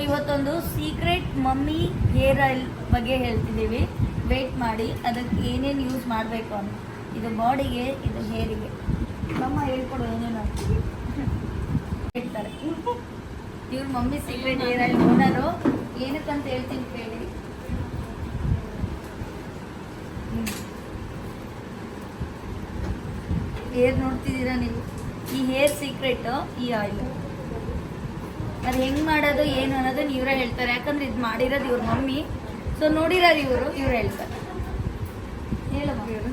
ಇವತ್ತೊಂದು secret mummy hair oil ಬಗ್ಗೆ ಹೇಳ್ತಿದ್ದೀವಿ. Wait ಮಾಡಿ, ಅದಕ್ಕೆ ಏನೇನು ಯೂಸ್ ಮಾಡಬೇಕು ಅಂತ. ಇದು ಬಾಡಿಗೆ, ಇದು ಹೇರಿಗೆ. ನಮ್ಮ ಹೇಳ್ಕೊಡು ಏನೇನು ಹೇಳ್ತಾರೆ. ಇವ್ರ mummy secret hair oil owner. ಏನಕ್ಕಂತ ಹೇಳ್ತೀನಿ ಕೇಳಿ. ಹೇರ್ ನೋಡ್ತಿದ್ದೀರಾ ನೀವು? ಈ ಹೇರ್ ಸೀಕ್ರೆಟ್ ಈ ಆಯಿಲ್. ಅದು ಹೆಂಗೆ ಮಾಡೋದು ಏನು ಅನ್ನೋದು ಇವರೇ ಹೇಳ್ತಾರೆ. ಯಾಕಂದ್ರೆ ಇದು ಮಾಡಿರೋದು ಇವ್ರ ಮಮ್ಮಿ. ಸೊ ನೋಡಿರೋದು ಇವ್ರು ಹೇಳ್ತಾರೆ. ಹೇಳಮ್ಮ ಇವರು.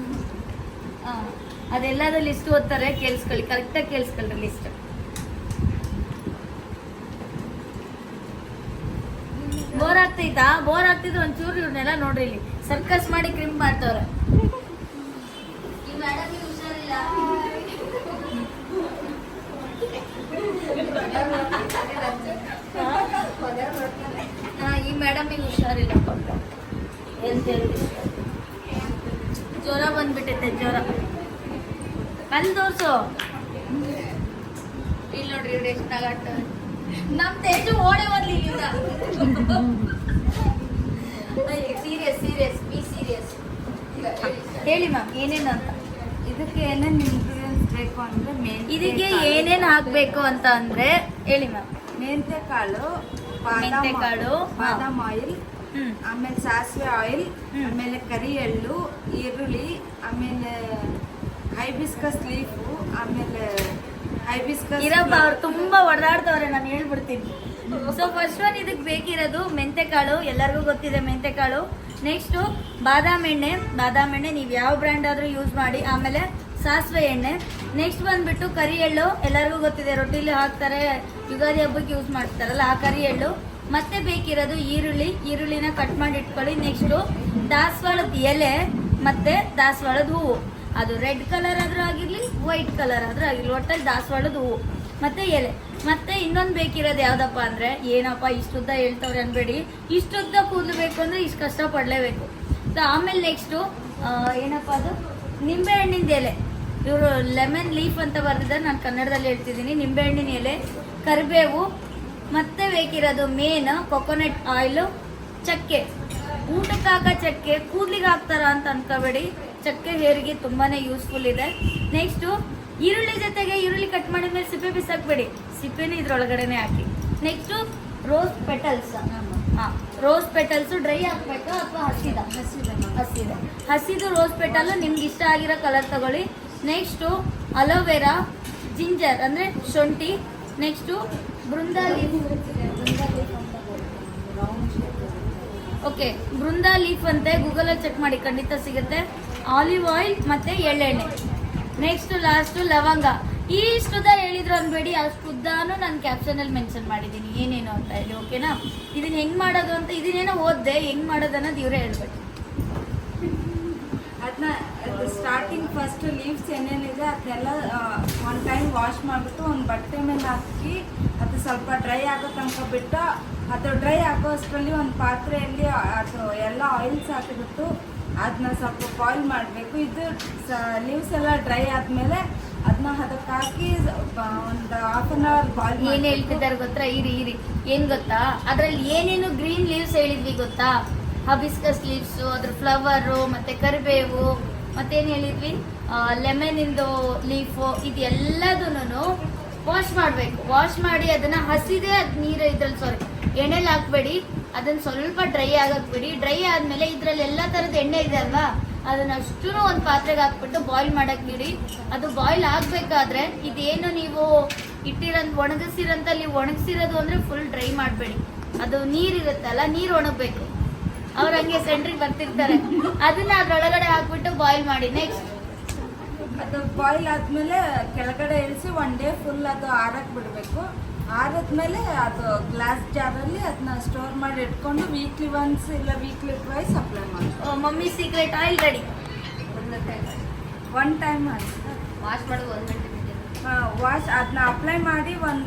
ಹಾಂ, ಅದೆಲ್ಲದ ಲಿಸ್ಟ್ ಓದ್ತಾರೆ. ಕೇಳಿಸ್ಕೊಳ್ಳಿ, ಕರೆಕ್ಟಾಗಿ ಕೇಳಿಸ್ಕೊಳ್ಳಿ ಲಿಸ್ಟ್. ಬೋರ್ ಆಗ್ತೈತಾ? ಬೋರ್ ಆಗ್ತಿದ್ರು ಒಂಚೂರು ಇವ್ರನ್ನೆಲ್ಲ ನೋಡ್ರಿ, ಇಲ್ಲಿ ಸರ್ಕಸ್ ಮಾಡಿ ಕ್ರಿಮ್ ಮಾಡ್ತವ್ರೆ. ಈ ಮೇಡಮ್ ಹುಷಾರಿಲ್ಲ. ಈ ಮೇಡಮಿಗೆ ಹುಷಾರಿಲ್ಲ, ಎಂತ ಹೇಳಿ ಜ್ವರ ಬಂದ್ಬಿಟ್ಟೈತೆ. ಜ್ವರ ಅಲ್ಲಿ ತೋರ್ಸು. ಇಲ್ಲಿ ನೋಡ್ರಿ ಇವ್ರು ಎಷ್ಟು ನಗಾಟ. ನಮ್ ತೇಜು ಓಡೆ ಬರ್ಲಿ. Serious serious be serious. ಹೇಳಿ ಮ್ಯಾಮ್ ಏನೇನು ಅಂತ. ಇದಕ್ಕೆ ಏನೇನು ಇಂಗ್ರೀಡಿಯೆಂಟ್ಸ್ ಬೇಕು ಅಂದ್ರೆ ಇದಕ್ಕೆ ಏನೇನು ಹಾಕ್ಬೇಕು ಅಂತ ಅಂದ್ರೆ ಹೇಳಿ ಮ್ಯಾಮ್. ಮೆಂತೆಕಾಳು, ಬಾದಾಮ್ ಆಯಿಲ್, ಆಮೇಲೆ ಸಾಸಿವೆ ಆಯಿಲ್, ಆಮೇಲೆ ಕರಿ ಎಳ್ಳು, ಈರುಳ್ಳಿ, ಆಮೇಲೆ ಹೈಬಿಸ್ಕಸ್ ಲೀಫು, ಆಮೇಲೆ ಹೈಬಿಸ್ಕಸ್. ಇರಪ್ಪ, ಅವ್ರು ತುಂಬಾ ಒಡಾಡ್ತವ್ರೆ, ನಾನು ಹೇಳ್ಬಿಡ್ತೀನಿ. ಸೊ ಫಸ್ಟ್ ಒನ್ ಇದಕ್ಕೆ ಬೇಕಿರೋದು ಮೆಂತೆಕಾಳು. ಎಲ್ಲರಿಗೂ ಗೊತ್ತಿದೆ ಮೆಂತೆಕಾಳು. ನೆಕ್ಸ್ಟು ಬಾದಾಮ್ ಎಣ್ಣೆ ನೀವು ಯಾವ ಬ್ರ್ಯಾಂಡ್ ಆದ್ರೂ ಯೂಸ್ ಮಾಡಿ. ಆಮೇಲೆ ಸಾಸಿವೆ ಎಣ್ಣೆ. ನೆಕ್ಸ್ಟ್ ಬಂದ್ಬಿಟ್ಟು ಕರಿ ಎಳ್ಳು, ಎಲ್ಲರಿಗೂ ಗೊತ್ತಿದೆ, ರೊಟ್ಟಿಲಿ ಹಾಕ್ತಾರೆ, ಯುಗಾದಿ ಹಬ್ಬಕ್ಕೆ ಯೂಸ್ ಮಾಡ್ತಾರಲ್ಲ ಆ ಕರಿ ಎಳ್ಳು. ಮತ್ತೆ ಬೇಕಿರೋದು ಈರುಳ್ಳಿನ ಕಟ್ ಮಾಡಿ ಇಟ್ಕೊಳ್ಳಿ. ನೆಕ್ಸ್ಟು ದಾಸವಾಳದ ಎಲೆ ಮತ್ತೆ ದಾಸವಾಳದ ಹೂವು. ಅದು ರೆಡ್ ಕಲರ್ ಆದ್ರೂ ಆಗಿರ್ಲಿ, ವೈಟ್ ಕಲರ್ ಆದ್ರೂ ಆಗಿರ್ಲಿ, ಒಟ್ಟಲ್ಲಿ ದಾಸವಾಳದ ಹೂವು ಮತ್ತೆ ಎಲೆ. ಮತ್ತೆ ಇನ್ನೊಂದು ಬೇಕಿರೋದು ಯಾವ್ದಪ್ಪ ಅಂದ್ರೆ, ಏನಪ್ಪ ಇಷ್ಟುದ್ದ ಹೇಳ್ತವ್ರೆ ಅನ್ಬೇಡಿ, ಇಷ್ಟುದ್ದ ಕೂದಲು ಬೇಕು ಅಂದ್ರೆ ಇಷ್ಟು ಕಷ್ಟ ಪಡ್ಲೇಬೇಕು. ಸೊ ಆಮೇಲೆ ನೆಕ್ಸ್ಟು ಏನಪ್ಪ ಅದು, ನಿಂಬೆ ಹಣ್ಣಿನ ಎಲೆ. ಇವರು ಲೆಮನ್ ಲೀಫ್ ಅಂತ ಬರ್ದಿದ್ದಾರೆ, ನಾನು ಕನ್ನಡದಲ್ಲಿ ಹೇಳ್ತಿದ್ದೀನಿ. ನಿಂಬೆ ಹಣ್ಣಿನ ಎಲೆ, ಕರಿಬೇವು, ಮತ್ತೆ ಬೇಕಿರೋದು ಮೇನ್ ಕೊಕೊನಟ್ ಆಯಿಲು, ಚಕ್ಕೆ. ಊಟಕ್ಕೆ ಹಾಕೋ ಚಕ್ಕೆ ಕೂದಲಿಗೆ ಹಾಕ್ತಾರ ಅಂತ ಅನ್ಕೋಬೇಡಿ, ಚಕ್ಕೆ ಹೇರಿಗೆ ತುಂಬಾನೇ ಯೂಸ್ಫುಲ್ ಇದೆ. ನೆಕ್ಸ್ಟು ಈರುಳ್ಳಿ ಜೊತೆಗೆ ಈರುಳ್ಳಿ ಕಟ್ ಮಾಡಿದ್ಮೇಲೆ ಸಿಪ್ಪೆ ಬಿಸಾಕ್ಬೇಡಿ, ಸಿಪ್ಪೆನ ಇದ್ರೊಳಗಡೆನೆ ಹಾಕಿ. Next rose petals. Rose petals dry ಹಾಕ್ಬೇಕಾ ಅಥವಾ ಹಸಿದು ರೋಸ್ ಪೆಟಲ್ ನಿಮ್ಗೆ ಇಷ್ಟ ಆಗಿರೋ ಕಲರ್ ತಗೊಳ್ಳಿ. ನೆಕ್ಸ್ಟು ಅಲೋವೆರಾ, ಜಿಂಜರ್ ಅಂದ್ರೆ ಶುಂಠಿ. Next Brinda leaf. Okay, Brinda leaf ಅಂತೆ, ಗೂಗಲಲ್ಲಿ ಚೆಕ್ ಮಾಡಿ, ಖಂಡಿತ ಸಿಗುತ್ತೆ. ಆಲಿವ್ ಆಯಿಲ್ ಮತ್ತೆ ಎಳ್ಳೆಣ್ಣೆ. ನೆಕ್ಸ್ಟ್ ಲಾಸ್ಟು ಲವಂಗ. ಇಷ್ಟುದ್ದ ಹೇಳಿದ್ರು ಅನ್ಬೇಡಿ, ಅಷ್ಟುದ್ದಾನು ನಾನು ಕ್ಯಾಪ್ಷನಲ್ಲಿ ಮೆನ್ಷನ್ ಮಾಡಿದ್ದೀನಿ ಏನೇನು ಅಂತ ಹೇಳಿ. ಓಕೆನಾ? ಇದನ್ನ ಹೆಂಗ್ ಮಾಡೋದು ಅಂತ ಇದನ್ನೇನೋ ಓದ್ದೆ, ಹೆಂಗ್ ಮಾಡೋದು ಅನ್ನೋದು ಇವರೇ ಹೇಳ್ಬೇಕು. ಅದನ್ನ ಸ್ಟಾರ್ಟಿಂಗ್ ಫಸ್ಟ್ ಲೀವ್ಸ್ ಏನೇನಿದೆ ಅದನ್ನೆಲ್ಲ ಒನ್ ಟೈಮ್ ವಾಶ್ ಮಾಡಿಬಿಟ್ಟು ಒಂದು ಬಟ್ಟೆ ಮೇಲೆ ಹಾಕಿ ಅದು ಸ್ವಲ್ಪ ಡ್ರೈ ಆಗೋ ತನಕ ಬಿಟ್ಟು, ಅದು ಡ್ರೈ ಆಗೋ ಅಷ್ಟರಲ್ಲಿ ಒಂದು ಪಾತ್ರೆಯಲ್ಲಿ ಅದು ಎಲ್ಲ ಆಯಿಲ್ಸ್ ಹಾಕಿಬಿಟ್ಟು ಅದನ್ನ ಸ್ವಲ್ಪ ಬಾಯ್ಲ್ ಮಾಡಬೇಕು. ಇದು ಲೀವ್ಸ್ ಎಲ್ಲ ಡ್ರೈ ಆದಮೇಲೆ ಅದನ್ನ ಅದಕ್ಕೆ ಹಾಕಿ ಒಂದು ಹಾಫ್ ಅನ್ ಅವರ್ ಬಾಯ್ಲ್. ಏನು ಹೇಳ್ತಿದ್ದಾರೆ ಗೊತ್ತಾ? ಇರಿ ಏನು ಗೊತ್ತಾ, ಅದರಲ್ಲಿ ಏನೇನು ಗ್ರೀನ್ ಲೀವ್ಸ್ ಹೇಳಿದ್ವಿ ಗೊತ್ತಾ? ಹಬಿಸ್ಕಸ್ ಲೀವ್ಸು, ಅದ್ರ ಫ್ಲವರು, ಮತ್ತೆ ಕರಿಬೇವು, ಮತ್ತೇನು ಹೇಳಿದ್ವಿ, ಲೆಮನ್ ಇಂದು ಲೀಫು. ಇದೆಲ್ಲದನ್ನು ವಾಶ್ ಮಾಡಬೇಕು. ವಾಶ್ ಮಾಡಿ ಅದನ್ನ ಹಸಿದೆ, ಅದು ನೀರು ಇದ್ರಲ್ಲಿ ಎಣ್ಣೆಲಿ ಹಾಕ್ಬೇಡಿ, ಅದನ್ನ ಸ್ವಲ್ಪ ಡ್ರೈ ಆಗಕ್ ಬಿಡಿ. ಡ್ರೈ ಆದ್ಮೇಲೆ ಇದ್ರಲ್ಲಿ ಎಲ್ಲಾ ತರದ ಎಣ್ಣೆ ಇದೆ ಅಲ್ವಾ, ಅದನ್ನ ಅಷ್ಟು ಒಂದು ಪಾತ್ರೆಗೆ ಹಾಕ್ಬಿಟ್ಟು ಬಾಯ್ಲ್ ಮಾಡಕ್ ಬಿಡಿ. ಅದು ಬಾಯ್ಲ್ ಆಗ್ಬೇಕಾದ್ರೆ ಇದೇನು ನೀವು ಒಣಗಿಸಿರೋದು ಅಂದ್ರೆ ಫುಲ್ ಡ್ರೈ ಮಾಡಬೇಡಿ. ಅದು ನೀರಿರುತ್ತಲ್ಲ, ನೀರು ಒಣಗಬೇಕು. ಅವ್ರು ಹಂಗೆ ಸೆಂಟ್ರಿಗೆ ಬರ್ತಿರ್ತಾರೆ, ಅದನ್ನ ಅದ್ರೊಳಗಡೆ ಹಾಕ್ಬಿಟ್ಟು ಬಾಯ್ಲ್ ಮಾಡಿ. ನೆಕ್ಸ್ಟ್ ಅದು ಬಾಯ್ಲ್ ಆದ್ಮೇಲೆ ಕೆಳಗಡೆ ಇಳಿಸಿ ಒನ್ ಡೇ ಫುಲ್ ಅದು ಆರಕ್ಕೆ ಬಿಡಬೇಕು. ಆರದ್ಮೇಲೆ ಅದು ಗ್ಲಾಸ್ ಜಾರಲ್ಲಿ ಅದನ್ನ ಸ್ಟೋರ್ ಮಾಡಿ ಇಟ್ಕೊಂಡು ವೀಕ್ಲಿ ಒನ್ಸ್ ಇಲ್ಲ ವೀಕ್ಲಿ ಟ್ವೈಸ್ ಅಪ್ಲೈ ಮಾಡಿ. Mummy secret oil ready. One time wash ಮಾಡೋದು 1 ಗಂಟೆ ವಾಶ್ ಅದನ್ನ ಅಪ್ಲೈ ಮಾಡಿ ಒನ್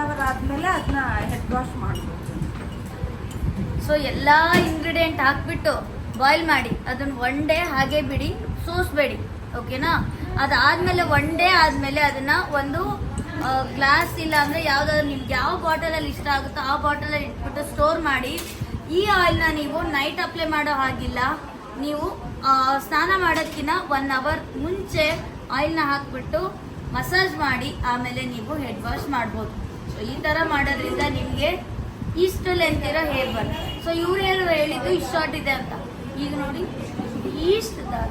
ಅವರ್ ಆದಮೇಲೆ ಅದನ್ನ ಹೆಡ್ ವಾಶ್ ಮಾಡ್ಬೋದು. ಸೊ ಎಲ್ಲ ಇಂಗ್ರೀಡಿಯೆಂಟ್ ಹಾಕ್ಬಿಟ್ಟು ಬಾಯ್ಲ್ ಮಾಡಿ ಅದನ್ನ ಒನ್ ಡೇ ಹಾಗೆ ಬಿಡಿ, ಸೋಸ್ಬೇಡಿ. ಓಕೆನಾ? ಅದಾದ್ಮೇಲೆ ಒನ್ ಡೇ ಆದ್ಮೇಲೆ ಅದನ್ನ ಒಂದು ಗ್ಲಾಸ್ ಇಲ್ಲ ಅಂದ್ರೆ ಯಾವ್ದಾದ್ರು ನಿಮ್ಗೆ ಯಾವ ಬಾಟಲಲ್ಲಿ ಇಷ್ಟ ಆಗುತ್ತೋ ಆ ಬಾಟಲಲ್ಲಿ ಇಟ್ಬಿಟ್ಟು ಸ್ಟೋರ್ ಮಾಡಿ. ಈ ಆಯಿಲ್ನ ನೀವು ನೈಟ್ ಅಪ್ಲೈ ಮಾಡೋ ಹಾಗಿಲ್ಲ, ನೀವು ಸ್ನಾನ ಮಾಡೋದಕ್ಕಿಂತ 1 ಅವರ್ ಮುಂಚೆ ಆಯಿಲ್ನ ಹಾಕ್ಬಿಟ್ಟು ಮಸಾಜ್ ಮಾಡಿ ಆಮೇಲೆ ನೀವು ಹೆಡ್ ವಾಶ್ ಮಾಡ್ಬೋದು. ಸೊ ಈ ಥರ ಮಾಡೋದ್ರಿಂದ ನಿಮಗೆ ಇಷ್ಟು ಲೆಂತ್ ಇರೋ ಹೇರ್ ಬರುತ್ತೆ. ಸೊ ಇವ್ರು ಹೇಳಿದ್ದು ಇಷ್ಟು ಶಾರ್ಟ್ ಇದೆ ಅಂತ, ಈಗ ನೋಡಿ ಇಷ್ಟು ದಾರ